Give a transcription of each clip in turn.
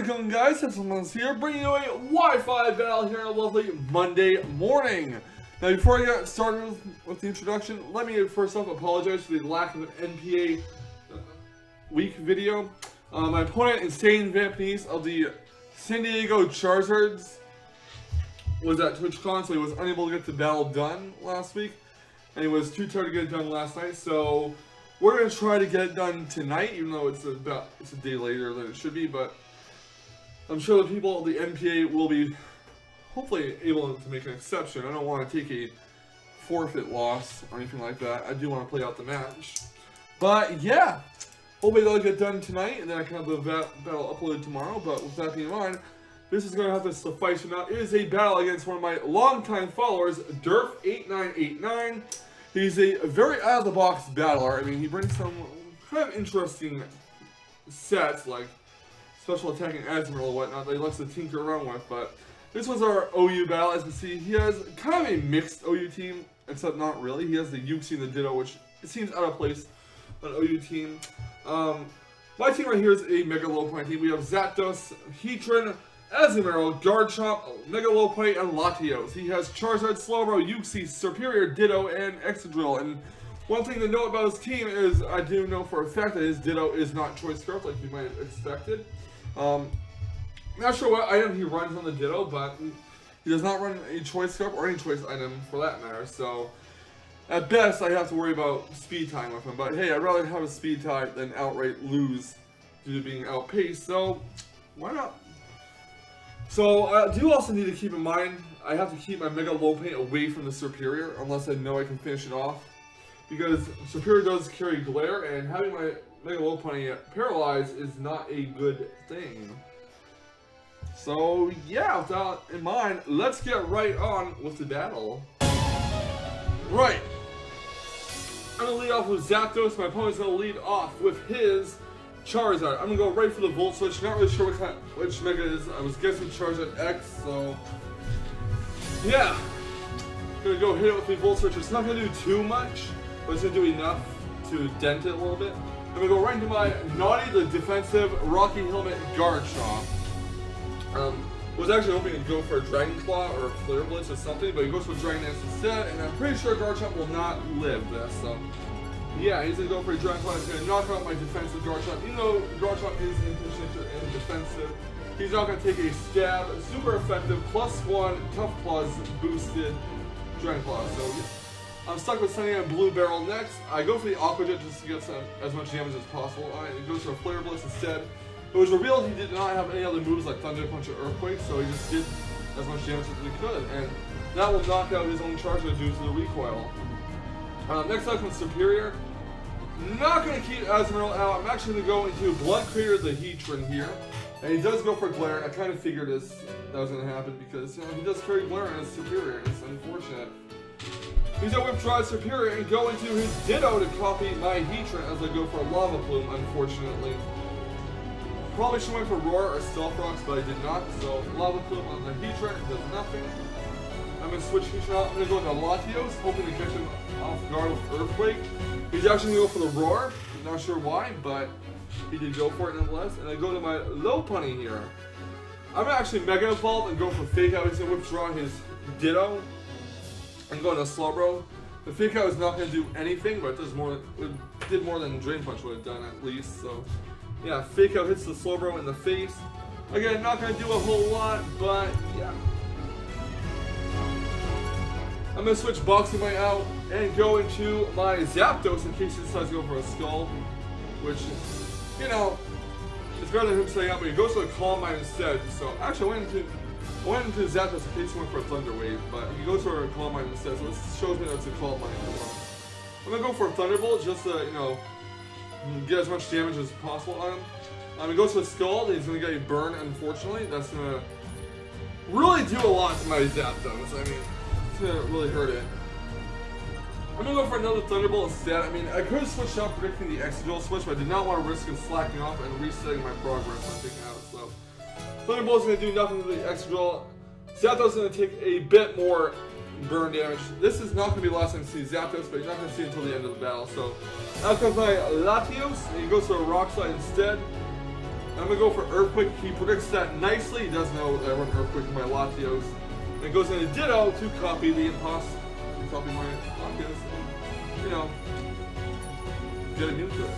it going, guys? Someone's here bringing you a Wi-Fi battle here on a lovely Monday morning. Now, before I get started with the introduction, let me first off apologize for the lack of an NPA week video. My opponent, Insane Vampnese of the San Diego Charizards, was at TwitchCon, so he was unable to get the battle done last week, and he was too tired to get it done last night. So we're gonna try to get it done tonight, even though it's a day later than it should be. But I'm sure the people of the NPA will be hopefully able to make an exception. I don't want to take a forfeit loss or anything like that. I do want to play out the match. But yeah, hopefully that'll get done tonight, and then I can have the battle uploaded tomorrow. But with that being in mind, this is going to have to suffice for now. It is a battle against one of my longtime followers, Derf8989. He's a very out-of-the-box battler. I mean, he brings some kind of interesting sets, like special attacking Azumarill and whatnot, that he likes to tinker around with. But this was our OU battle. As you can see, he has kind of a mixed OU team, except not really. He has the Uxie and the Ditto, which it seems out of place on an OU team. My team right here is a Mega Low Point team. We have Zapdos, Heatran, Azumarill, Garchomp, Mega Low Point, and Latios. He has Charizard, Slowbro, Uxie, Superior, Ditto, and Excadrill. And one thing to note about his team is I do know for a fact that his Ditto is not Choice Scarf like you might have expected. Not sure what item he runs on the Ditto, but he does not run a Choice Scarf or any Choice item for that matter. So at best, I have to worry about speed time with him. But hey, I'd rather have a speed tie than outright lose due to being outpaced. So why not? So I do also need to keep in mind, I have to keep my Mega Low Paint away from the Superior unless I know I can finish it off. Because Superior does carry Glare, and having my Mega Low Paint paralyzed is not a good thing. So yeah, with that in mind, let's get right on with the battle. Right. I'm going to lead off with Zapdos. My opponent's going to lead off with his Charizard. I'm going to go right for the Volt Switch. Not really sure which Mega it is. I was guessing Charizard X, so yeah. I'm going to go hit it with the Volt Switch. It's not going to do too much, but it's going to do enough to dent it a little bit. I'm going to go right into my Naughty, the defensive Rocky Helmet Garchomp. Was actually hoping to go for a Dragon Claw or Flare Blitz or something, but he goes for Dragon Dance instead, and I'm pretty sure Garchomp will not live this, so yeah, he's going to go for a Dragon Claw. He's going to knock out my defensive Garchomp. Even though Garchomp is in nature and defensive, he's not going to take a stab. Super effective, +1 Tough Claws boosted Dragon Claw. So yeah. I'm stuck with sending a Blue Barrel next. I go for the Aqua Jet just to get as much damage as possible. He goes for a Flare Blitz instead. It was revealed he did not have any other moves like Thunder Punch or Earthquake, so he just did as much damage as he could, and that will knock out his own Charizard due to the recoil. Next up comes Superior. Not going to keep Azumarill out. I'm actually going to go into Blood Crater the Heatran here, and he does go for Glare, and I kind of figured that was going to happen because he does carry Glare in his Superior, and it's unfortunate. He's going to Withdraw Superior and go into his Ditto to copy my Heatran as I go for a Lava Plume, unfortunately. Probably should have went for Roar or Stealth Rocks, but I did not, so Lava Plume on the Heatran does nothing. I'm going to switch Heatran out. I'm going to go into Latios, hoping to catch him off guard with Earthquake. He's actually going to go for the Roar, not sure why, but he did go for it nonetheless. And I go to my Lopunny here. I'm going to actually Mega Evolve and go for Fake Out. He's going to withdraw his Ditto and go into Slowbro. The Fake Out is not going to do anything, but it did more than Drain Punch would have done at least, so yeah, Fake Out hits the Slowbro in the face. Again, not going to do a whole lot, but yeah. I'm going to switch Boxing Bite out and go into my Zapdos in case he decides to go for a Skull. Which, you know, it's better than him staying out, but he goes for a Calm Mind instead. So, actually, I went into Zapdos in case he went for a Thunder Wave, but he goes for a Calm Mind instead, so this shows me that it's a Calm Mind. I'm going to go for a Thunderbolt just to, you know, get as much damage as possible on him. He goes for a Skull, he's going to get a Burn, unfortunately. That's going to really do a lot to my Zapdos. I mean, it's going to really hurt it. I'm going to go for another Thunderbolt instead. I mean, I could have switched out predicting the Excadrill switch, but I did not want to risk him slacking off and resetting my progress on taking out. So, Thunderbolt's going to do nothing to the Excadrill. Zapdos is going to take a bit more burn damage. This is not going to be the last time you see Zapdos, but you're not going to see it until the end of the battle. So, out comes my Latios, and he goes to a Rock Slide instead. I'm gonna go for Earthquake. He predicts that nicely. He does know that I run Earthquake in my Latios. And it goes into Ditto to copy the imposter. To copy my Latios. And, you know, get immune to it.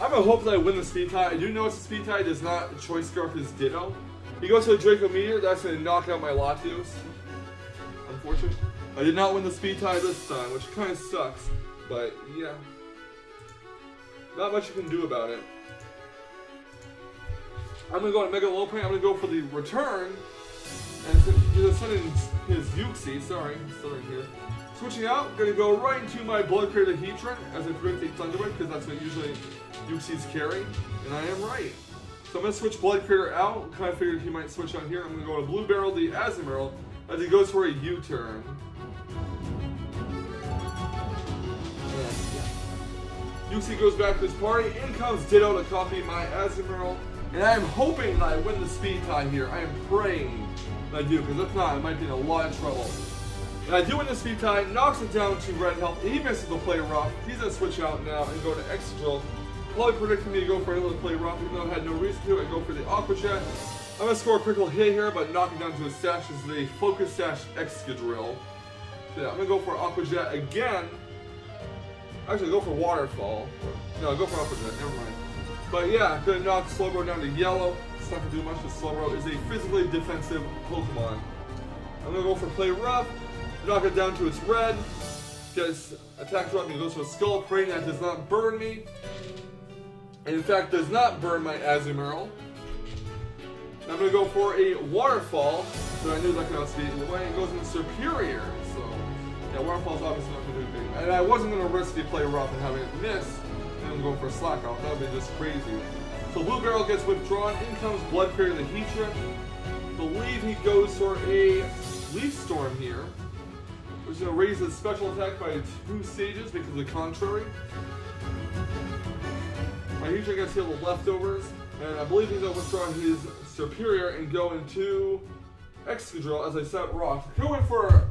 I'm gonna hope that I win the speed tie. I do know it's a speed tie. It does not choice scarf his Ditto. He goes to the Draco Meteor. That's gonna knock out my Latios. Unfortunate. I did not win the speed tie this time, which kind of sucks. But yeah, not much you can do about it. I'm gonna go to Mega Low Point. I'm gonna go for the return, and he's gonna send in his Uxie. Sorry, I'm still in here. Switching out, gonna go right into my Blood Crater Heatran as I predict the Thunderwave because that's what usually Uxie's carry, and I am right. So I'm gonna switch Blood Crater out. Kind of figured he might switch on here. I'm gonna go to Blue Barrel the Azumarill as he goes for a U-turn. Uxie goes back to his party. In comes Ditto to copy my Azumarill. And I am hoping that I win the speed tie here. I am praying that I do, because if not, I might be in a lot of trouble. And I do win the speed tie, knocks it down to red health. He misses the play rough. He's going to switch out now and go to Excadrill. Probably predicting me to go for another play rough, even though I had no reason to. I go for the Aqua Jet. I'm going to score a critical hit here, but knock it down to a stash. This is the Focus Sash Excadrill. So yeah, I'm going to go for Aqua Jet again. Actually, go for Waterfall. No, go for Aqua Jet. Never mind. But yeah, I'm going to knock Slowbro down to yellow. It's not going to do much because Slowbro is a physically defensive Pokemon. I'm going to go for Play Rough, knock it down to its red, get its attack drop, and it goes for a Skull, praying that does not burn me. And in fact, does not burn my Azumarill. I'm going to go for a Waterfall, so I knew that could outspeed in the way. It goes in Superior, so yeah, Waterfall's obviously not going to do anything. And I wasn't going to risk the Play Rough and having it miss. I'm going for a Slack Off. That would be just crazy. So Blue Barrel gets withdrawn. In comes Blood Crater the Heatran. Believe he goes for a Leaf Storm here, which is going to raise his special attack by 2 stages because of the contrary. My Heatran gets healed with leftovers, and I believe he's going to withdraw his Superior and go into Excadrill as I set Rock. Going for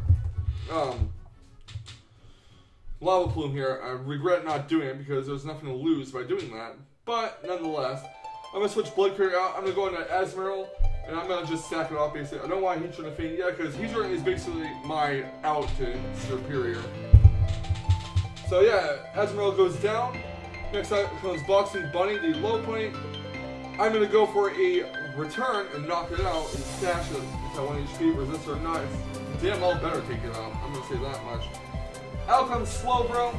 Lava Plume here. I regret not doing it because there's nothing to lose by doing that. But nonetheless, I'm going to switch Blood Crater out. I'm going to go into Azumarill, and I'm going to just stack it off basically. I don't want Heatran to faint yet because Heatran is basically my out to Superior. So yeah, Azumarill goes down. Next up comes Boxing Bunny, the low point. I'm going to go for a return and knock it out and stash it at 1 HP. Resist or not, it's damn well better take it out. I'm going to say that much. Out comes Slowbro.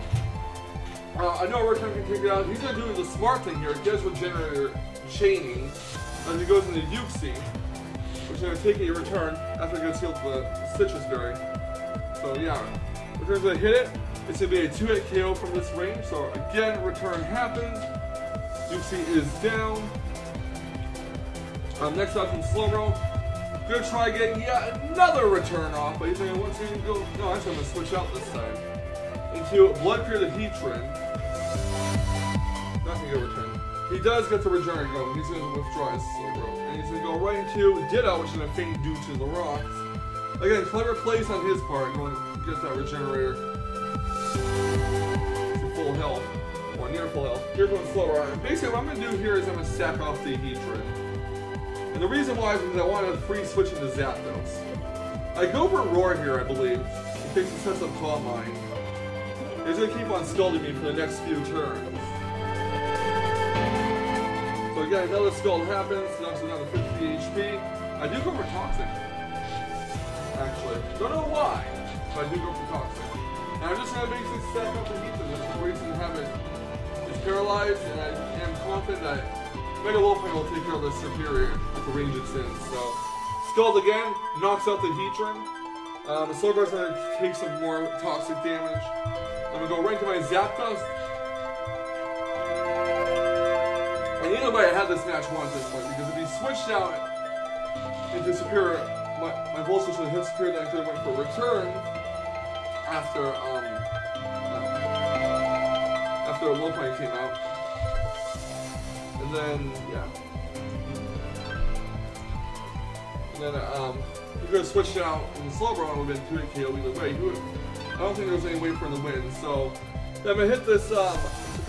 I know a return can take it out. He's going to do the smart thing here. It gets Regenerator chaining as he goes into Uxie, which is going to take a return after it gets healed to the Citrus Berry. So yeah, return's going to hit it. It's going to be a 2-hit KO from this range. So again, return happens. Uxie is down. Next up comes Slowbro. Gonna try getting yet another return off, but he's going to once again go. No, actually, I'm going to switch out this time into Blood Crater the Heatran. Not going to get a return. He does get the regenerator going. He's going to withdraw his Slowbro, and he's going to go right into Ditto, which is going to faint due to the rocks. Again, clever plays on his part, going to get that regenerator to full health or near full health. Here comes Slowbro. And basically, what I'm going to do here is I'm going to stack off the Heatran. And the reason why is because I wanted to free switch into Zapdos. I go for Roar here, I believe. It takes a sense of Claw Mine. He's going to keep on scalding me for the next few turns. So again, another Scald happens, knocks another 50 HP. I do go for Toxic. Actually. Don't know why, but I do go for Toxic. And I'm just going to basically stack up the Heatran. There's no reason to have it. It's paralyzed, and I am confident that Mega Wolfing will take care of the Superior at the range it's in. So, Scald again, knocks out the Heatran. The Slowbro's going to take some more toxic damage. I'm going to go right to my Zapdos. And either way, I had this match won at this point, because if he switched out into Superior, my Volt Switch would hit Superior, then I could have went for return after a low point came out. And then, yeah. And then, he could have switched out in the Slowbro and would have been 2-hit KO either way. I don't think there was any way for him to win. So, I'm going to hit this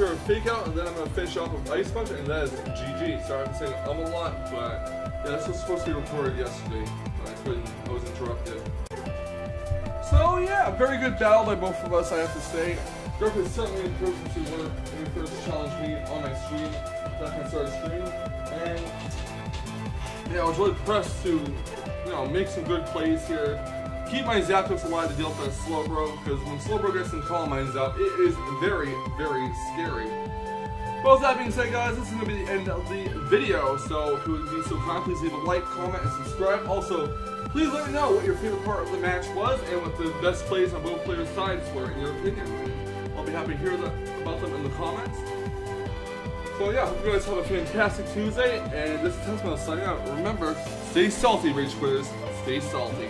pair of Fake Out, and then I'm going to finish off with Ice Punch, and that is GG. Sorry I'm saying a lot, but yeah, this was supposed to be recorded yesterday, but I was interrupted. So yeah, very good battle by both of us, I have to say. Derf has certainly improved since he won when he first challenged me on my stream, back when I started streaming, and yeah, I was really pressed to, you know, make some good plays here. Keep my Zapdos alive to deal with that Slowbro, because when Slowbro gets some Calm Minds out, it is very, very scary. Well, with that being said, guys, this is going to be the end of the video, so if you would be so kind, please leave a like, comment, and subscribe. Also, please let me know what your favorite part of the match was, and what the best plays on both players' sides were, in your opinion. I'll be happy to hear about them in the comments. So yeah, hope you guys have a fantastic Tuesday, and this is Tesman signing out. Remember, stay salty, Rage Quitters. Stay salty.